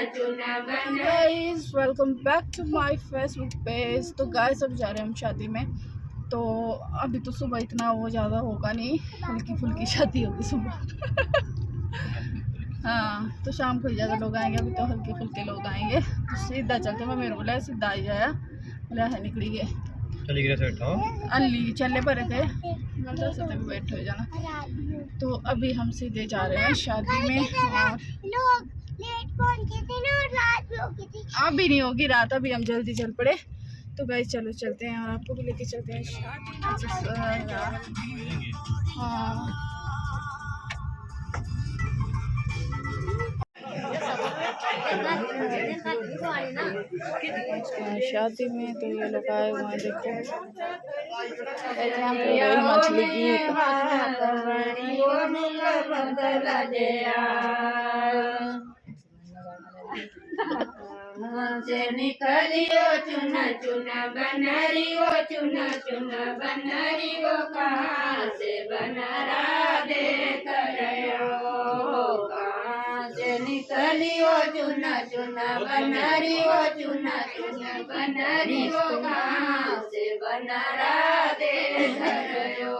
Guys welcome back to my Facebook page. तो guys अब जा रहे हैं हम शादी में। तो अभी तो सुबह इतना वो ज़्यादा होगा नहीं, हल्की फुल्की शादी होगी सुबह। हाँ तो शाम को ही ज़्यादा लोग आएंगे, अभी तो हल्के फुल्के लोग आएंगे। तो सीधा चलते मैं मेरे बोला सीधा ही आया बोला है निकली गए अली चले पर थे मतलब से तक बैठ हो जाना। तो अभी हम सीधे जा रहे हैं शादी में। और अभी नहीं होगी रात, अभी हम जल्दी चल पड़े। तो गाइस चलो चलते हैं और आपको भी लेके चलते हैं शादी में। तो ये लोग आए हुए हैं, देखो यहाँ पे मछली की से निकलियो चुना चुना बनरी वो चुना चुना बनरी वो कहाँ से बनरा दे करयो, कहाँ से निकलियो चुना चुना बनरी वो चुना चुना बनरी वो कहाँ से बनरा दे करयो।